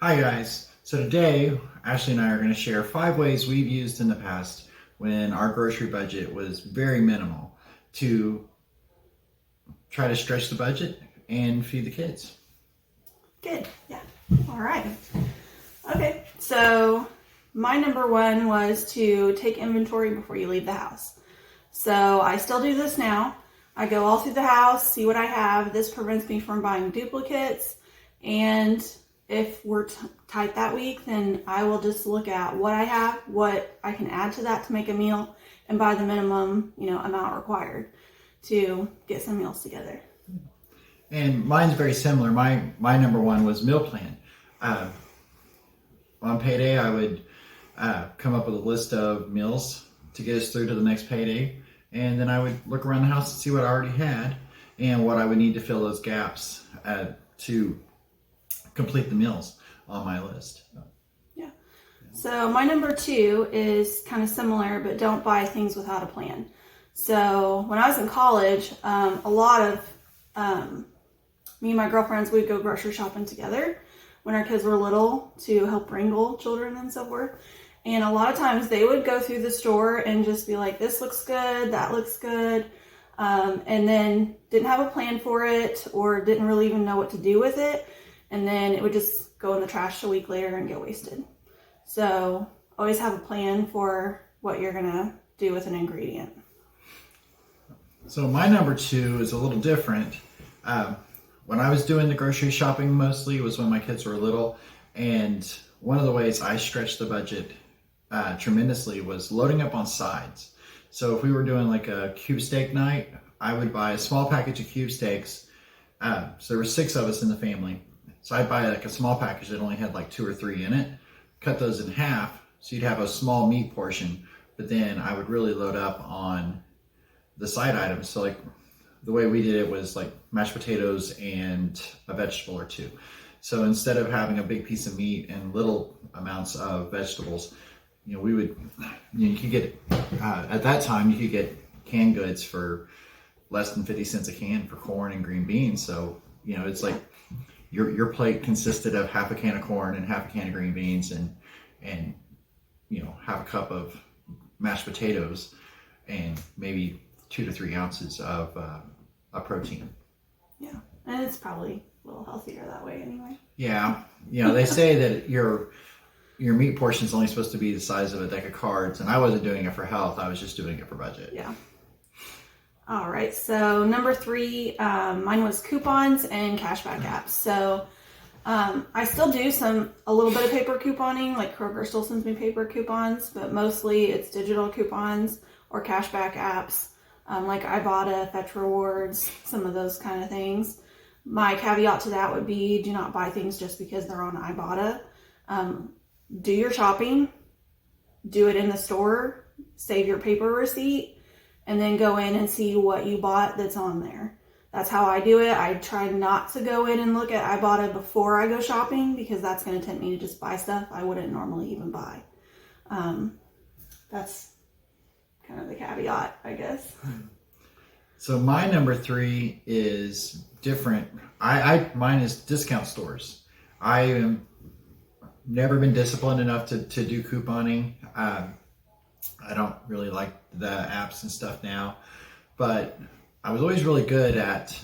Hi guys. So today, Ashley and I are going to share 5 ways we've used in the past when our grocery budget was very minimal to try to stretch the budget and feed the kids. Good. Yeah. All right. Okay. So my number one was to take inventory before you leave the house. So I still do this now. I go all through the house, see what I have. This prevents me from buying duplicates. And if we're tight that week, then I will just look at what I have, what I can add to that to make a meal, and buy the minimum, amount required to get some meals together. And mine's very similar. My number one was meal plan. On payday, I would come up with a list of meals to get us through to the next payday. And then I would look around the house and see what I already had and what I would need to fill those gaps to complete the meals on my list. Yeah. So my number two is kind of similar, but don't buy things without a plan. So when I was in college, a lot of me and my girlfriends, we'd go grocery shopping together when our kids were little to help wrangle children and so forth. And a lot of times they would go through the store and just be like, this looks good, that looks good. And then didn't have a plan for it or didn't really even know what to do with it. And then it would just go in the trash a week later and get wasted. So always have a plan for what you're going to do with an ingredient. So my number two is a little different. When I was doing the grocery shopping mostly was when my kids were little. And one of the ways I stretched the budget tremendously was loading up on sides. So if we were doing like a cube steak night, I would buy a small package of cube steaks. So there were 6 of us in the family. So I'd buy like a small package that only had like 2 or 3 in it, cut those in half. So you'd have a small meat portion, but then I would really load up on the side items. So like the way we did it was like mashed potatoes and a vegetable or 2. So instead of having a big piece of meat and little amounts of vegetables, we would, you could get, at that time, you could get canned goods for less than 50 cents a can for corn and green beans. So, it's like your plate consisted of half a can of corn and half a can of green beans and half a cup of mashed potatoes and maybe 2 to 3 ounces of a protein. Yeah. And it's probably a little healthier that way anyway. Yeah. They say that your meat portion is only supposed to be the size of a deck of cards, and I wasn't doing it for health. I was just doing it for budget. Yeah. All right. So number 3, mine was coupons and cashback apps. So I still do a little bit of paper couponing, like Kroger still sends me paper coupons, but mostly it's digital coupons or cashback apps, like Ibotta, Fetch Rewards, some of those kind of things. My caveat to that would be do not buy things just because they're on Ibotta. Do your shopping, do it in the store, save your paper receipt, and then go in and see what you bought that's on there. That's how I do it. I try not to go in and look at Ibotta before I go shopping because that's going to tempt me to just buy stuff I wouldn't normally even buy. That's kind of the caveat, I guess. So my number 3 is different. Mine is discount stores. I am never been disciplined enough to do couponing. I don't really like the apps and stuff now, but I was always really good at,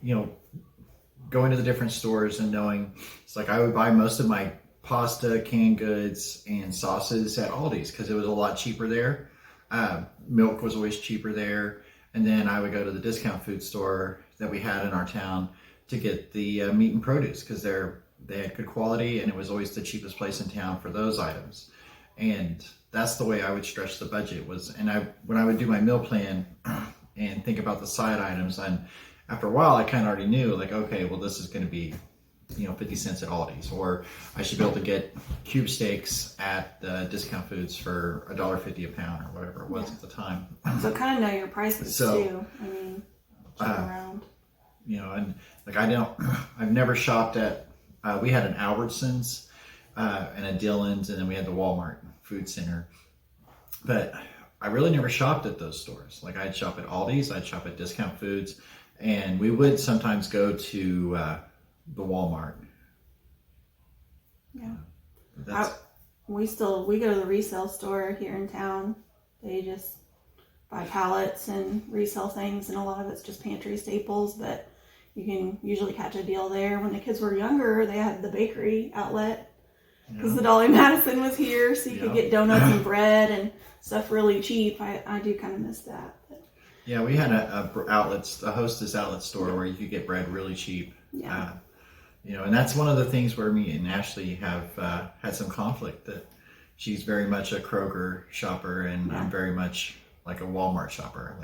going to the different stores and knowing, it's like I would buy most of my pasta, canned goods, and sauces at Aldi's because it was a lot cheaper there. Milk was always cheaper there. And then I would go to the discount food store that we had in our town to get the meat and produce because they had good quality and it was always the cheapest place in town for those items. And that's the way I would stretch the budget when I would do my meal plan and think about the side items. And after a while, I kind of already knew like, okay, well, this is going to be, 50 cents at Aldi's, or I should be able to get cube steaks at the discount foods for $1.50 a pound or whatever it was at the time. So kind of know your prices too. I mean, shop around. And like I've never shopped at, we had an Albertsons and a Dillon's, and then we had the Walmart Food Center. But I really never shopped at those stores. Like I'd shop at Aldi's, I'd shop at discount foods, and we would sometimes go to the Walmart. Yeah. That's, We go to the resale store here in town. They just buy pallets and resell things, and a lot of it's just pantry staples, but you can usually catch a deal there. When the kids were younger, they had the bakery outlet because the Dolly Madison was here, so you could get donuts and bread and stuff really cheap. I do kind of miss that. But. Yeah, we had a Hostess outlet store where you could get bread really cheap. Yeah. And that's one of the things where me and Ashley have had some conflict. That she's very much a Kroger shopper, and I'm very much like a Walmart shopper.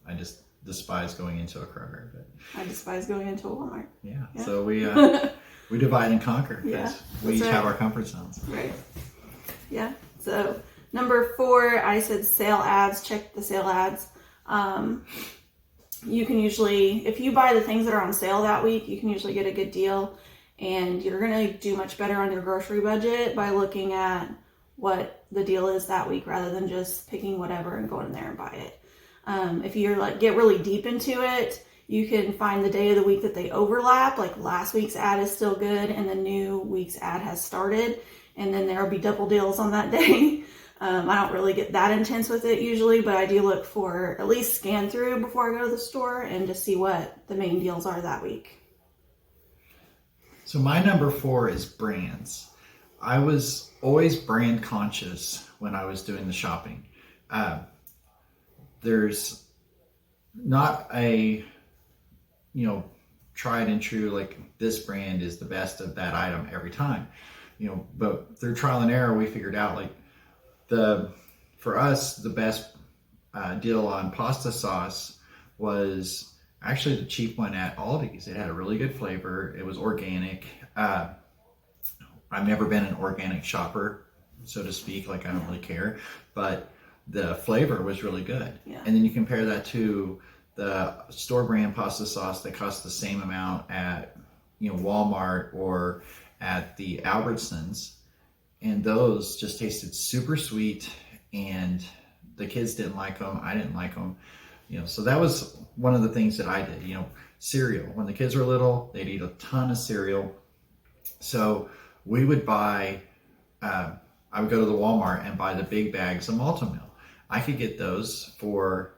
I just despise going into a Kroger. But I despise going into a Walmart. Yeah. So we we divide and conquer because we each have our comfort zones. Right. Yeah. So number 4, I said sale ads. Check the sale ads. You can usually, if you buy the things that are on sale that week, you can usually get a good deal, and you're going to do much better on your grocery budget by looking at what the deal is that week rather than just picking whatever and going in there and buy it. If you're get really deep into it, you can find the day of the week that they overlap, like last week's ad is still good and the new week's ad has started, and then there'll be double deals on that day. I don't really get that intense with it usually, but I do look for at least scan through before I go to the store and just see what the main deals are that week. So my number 4 is brands. I was always brand conscious when I was doing the shopping. There's not a, tried and true, like this brand is the best of that item every time, but through trial and error, we figured out for us, the best deal on pasta sauce was actually the cheap one at Aldi's. It had a really good flavor. It was organic. I've never been an organic shopper, so to speak. I don't really care, but the flavor was really good. Yeah. And then you compare that to the store brand pasta sauce that costs the same amount at Walmart or at the Albertsons. And those just tasted super sweet, and the kids didn't like them. I didn't like them. So that was one of the things that I did. Cereal. When the kids were little, they'd eat a ton of cereal. So we would buy, I would go to the Walmart and buy the big bags of Malto-Meal. I could get those for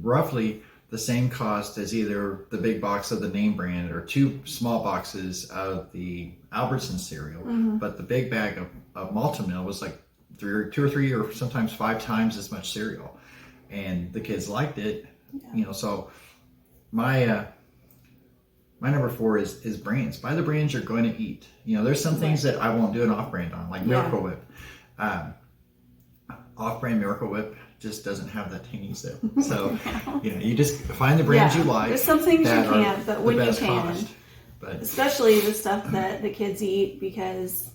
roughly the same cost as either the big box of the name brand or 2 small boxes of the Albertsons cereal. Mm-hmm. But the big bag of Malto-Meal was like 2 or 3 or sometimes 5 times as much cereal. And the kids liked it. Yeah. So my number 4 is brands. Buy the brands you're going to eat. There's some things that I won't do an off-brand on, like Miracle Whip. Off-brand Miracle Whip just doesn't have that tangy sip. So, you just find the brands you like. There's some things you can't, but when you can. Cost, but especially the stuff that the kids eat, because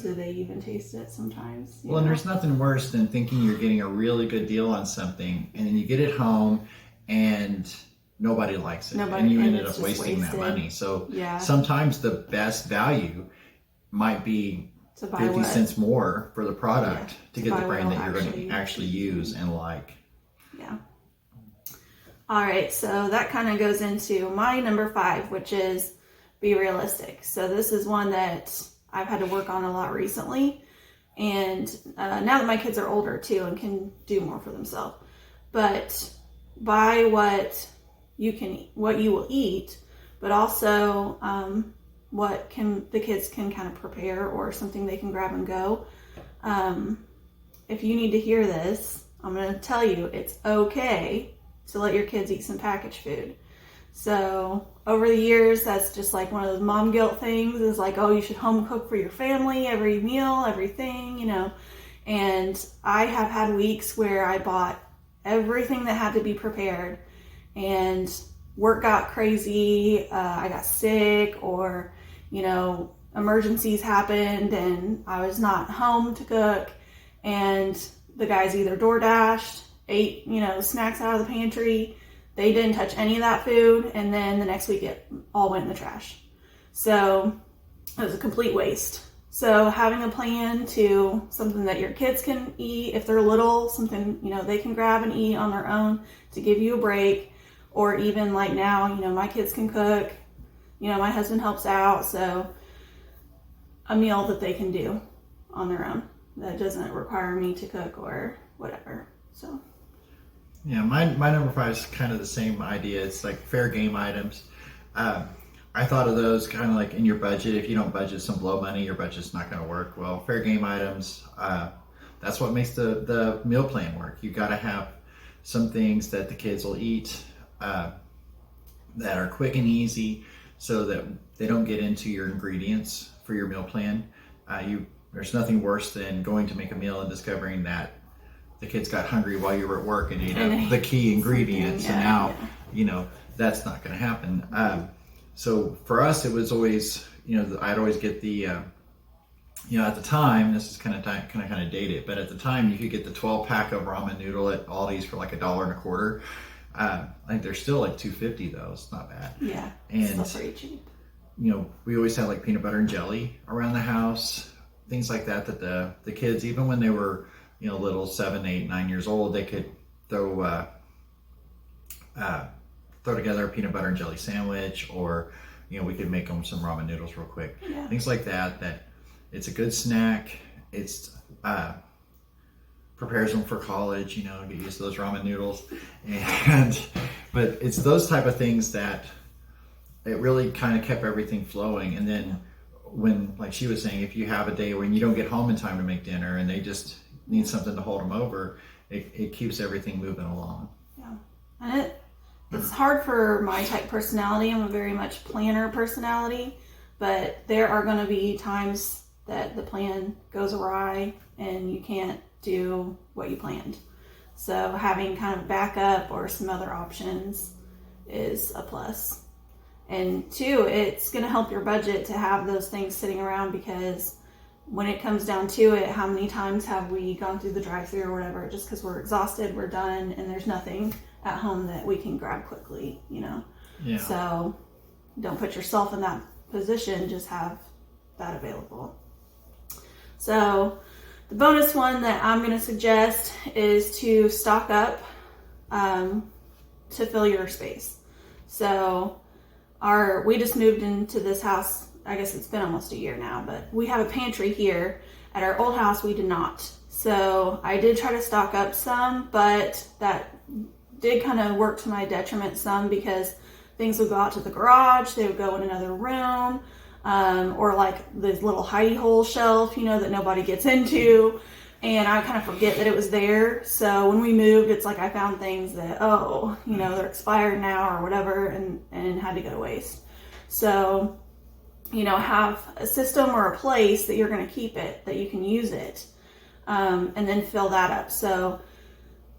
do they even taste it sometimes? And there's nothing worse than thinking you're getting a really good deal on something, and then you get it home and nobody likes it. And you ended up wasting that money. So sometimes the best value might be 50 cents more for the product to get the brand that you're going to actually use and like. Yeah. All right. So that kind of goes into my number 5, which is be realistic. So this is one that I've had to work on a lot recently. And now that my kids are older too and can do more for themselves, but buy what you will eat, but also, what the kids can kind of prepare or something they can grab and go. If you need to hear this, I'm going to tell you it's okay to let your kids eat some packaged food. So over the years, that's just like one of those mom guilt things is like, oh, you should home cook for your family, every meal, everything, And I have had weeks where I bought everything that had to be prepared, and work got crazy, I got sick, or emergencies happened and I was not home to cook, and the guys either door dashed, ate snacks out of the pantry, they didn't touch any of that food, and then the next week it all went in the trash. So it was a complete waste. So having a plan to something that your kids can eat if they're little, something they can grab and eat on their own to give you a break, or even like now my kids can cook my husband helps out, so a meal that they can do on their own that doesn't require me to cook or whatever. So Yeah, my number 5 is kind of the same idea. It's like fair game items. I thought of those kind of like in your budget. If you don't budget some blow money, your budget's not going to work. Well, fair game items, that's what makes the meal plan work. You got to have some things that the kids will eat that are quick and easy, so that they don't get into your ingredients for your meal plan. There's nothing worse than going to make a meal and discovering that the kids got hungry while you were at work and ate up the key ingredients, and now that's not going to happen. So for us, it was always, I'd always get the at the time, this is kind of dated, but at the time you could get the 12-pack of ramen noodle at Aldi's for like $1.25. I think they're still like $2.50 though. It's not bad. Yeah, and still pretty cheap. We always had like peanut butter and jelly around the house, things like that the kids, even when they were little, 7, 8, 9 years old, they could throw together a peanut butter and jelly sandwich, or we could make them some ramen noodles real quick. Yeah. Things like that it's a good snack. It's prepares them for college, get used to those ramen noodles. But it's those type of things that it really kind of kept everything flowing. And then when, like she was saying, if you have a day when you don't get home in time to make dinner and they just need something to hold them over, it keeps everything moving along. Yeah. And it's hard for my type personality. I'm a very much planner personality, but there are going to be times that the plan goes awry and you can't do what you planned. So having kind of backup or some other options is a plus. And 2, it's going to help your budget to have those things sitting around, because when it comes down to it, how many times have we gone through the drive-thru or whatever just because we're exhausted, we're done, and there's nothing at home that we can grab quickly, Yeah. So don't put yourself in that position, just have that available. So the bonus one that I'm going to suggest is to stock up to fill your space. So we just moved into this house, I guess it's been almost a year now, but we have a pantry here. At our old house, we did not. So I did try to stock up some, but that did kind of work to my detriment some, because things would go out to the garage, they would go in another room, or like this little hidey hole shelf, that nobody gets into, and I kind of forget that it was there. So when we moved, it's like I found things that, they're expired now or whatever, and had to go to waste. So, have a system or a place that you're going to keep it, that you can use it, and then fill that up. So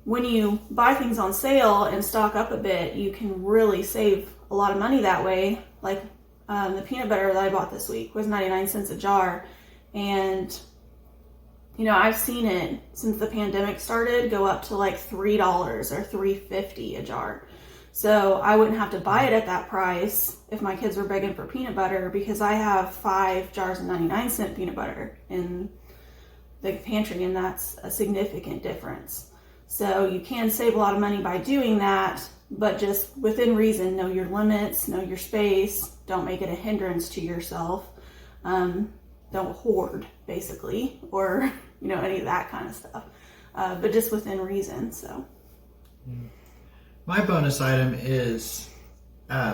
when you buy things on sale and stock up a bit, you can really save a lot of money that way. Like the peanut butter that I bought this week was 99 cents a jar. And, I've seen it since the pandemic started go up to like $3 or $3.50 a jar. So I wouldn't have to buy it at that price if my kids were begging for peanut butter, because I have 5 jars of 99-cent peanut butter in the pantry, and that's a significant difference. So you can save a lot of money by doing that, but just within reason. Know your limits, know your space, don't make it a hindrance to yourself. Don't hoard, basically, or, any of that kind of stuff, but just within reason. So my bonus item is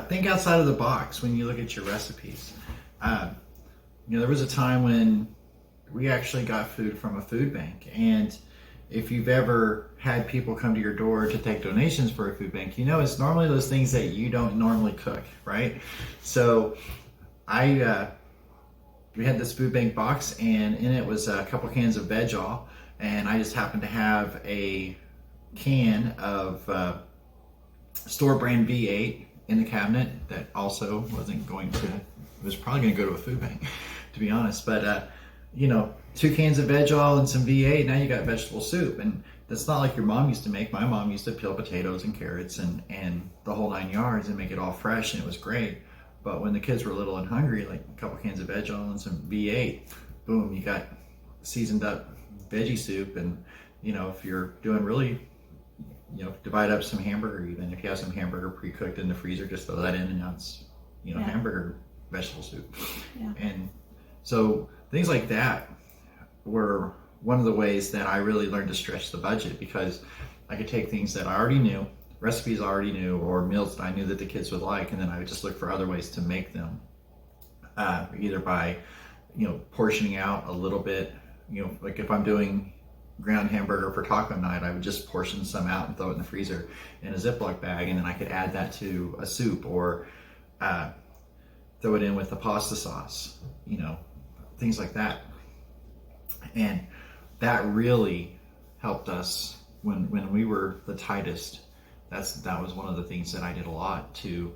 think outside of the box when you look at your recipes. There was a time when we actually got food from a food bank, and if you've ever had people come to your door to take donations for a food bank, it's normally those things that you don't normally cook, right? So we had this food bank box, and in it was a couple cans of veg-all, and I just happened to have a can of store brand V8 in the cabinet that also was probably going to go to a food bank, to be honest. But 2 cans of veg-all and some V8, now you got vegetable soup. And that's not like your mom used to make. My mom used to peel potatoes and carrots and the whole 9 yards and make it all fresh, and it was great. But when the kids were little and hungry, like a couple cans of veg-all and some V8, boom, you got seasoned up veggie soup. And if you're doing really, divide up some hamburger. Even if you have some hamburger pre-cooked in the freezer, just throw that in, and now it's Yeah. Hamburger vegetable soup. Yeah. And so things like that were one of the ways that I really learned to stretch the budget, because I could take things that I already knew, recipes I already knew, or meals that I knew that the kids would like, and then I would just look for other ways to make them, either by portioning out a little bit. Like if I'm doing ground hamburger for taco night, I would just portion some out and throw it in the freezer in a Ziploc bag, and then I could add that to a soup, or throw it in with the pasta sauce, things like that. And that really helped us when we were the tightest. That was one of the things that I did a lot to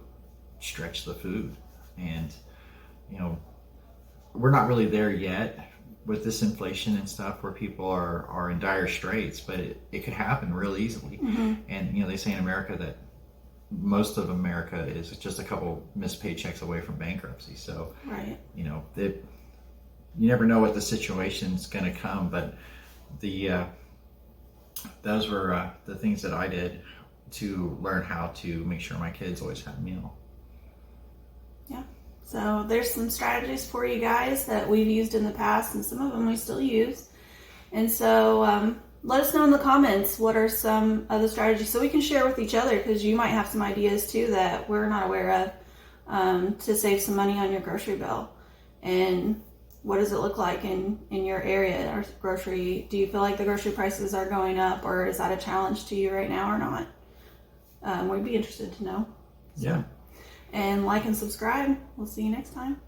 stretch the food. And we're not really there yet with this inflation and stuff where people are in dire straits, but it could happen real easily. Mm-hmm. And they say in America that most of America is just a couple missed paychecks away from bankruptcy. So right. You never know what the situation's going to come, but those were the things that I did to learn how to make sure my kids always had a meal. Yeah. So there's some strategies for you guys that we've used in the past, and some of them we still use. And so let us know in the comments what are some of the strategies so we can share with each other, because you might have some ideas too that we're not aware of, to save some money on your grocery bill. And what does it look like in your area or grocery? Do you feel like the grocery prices are going up, or is that a challenge to you right now or not? We'd be interested to know. Yeah. And like and subscribe. We'll see you next time.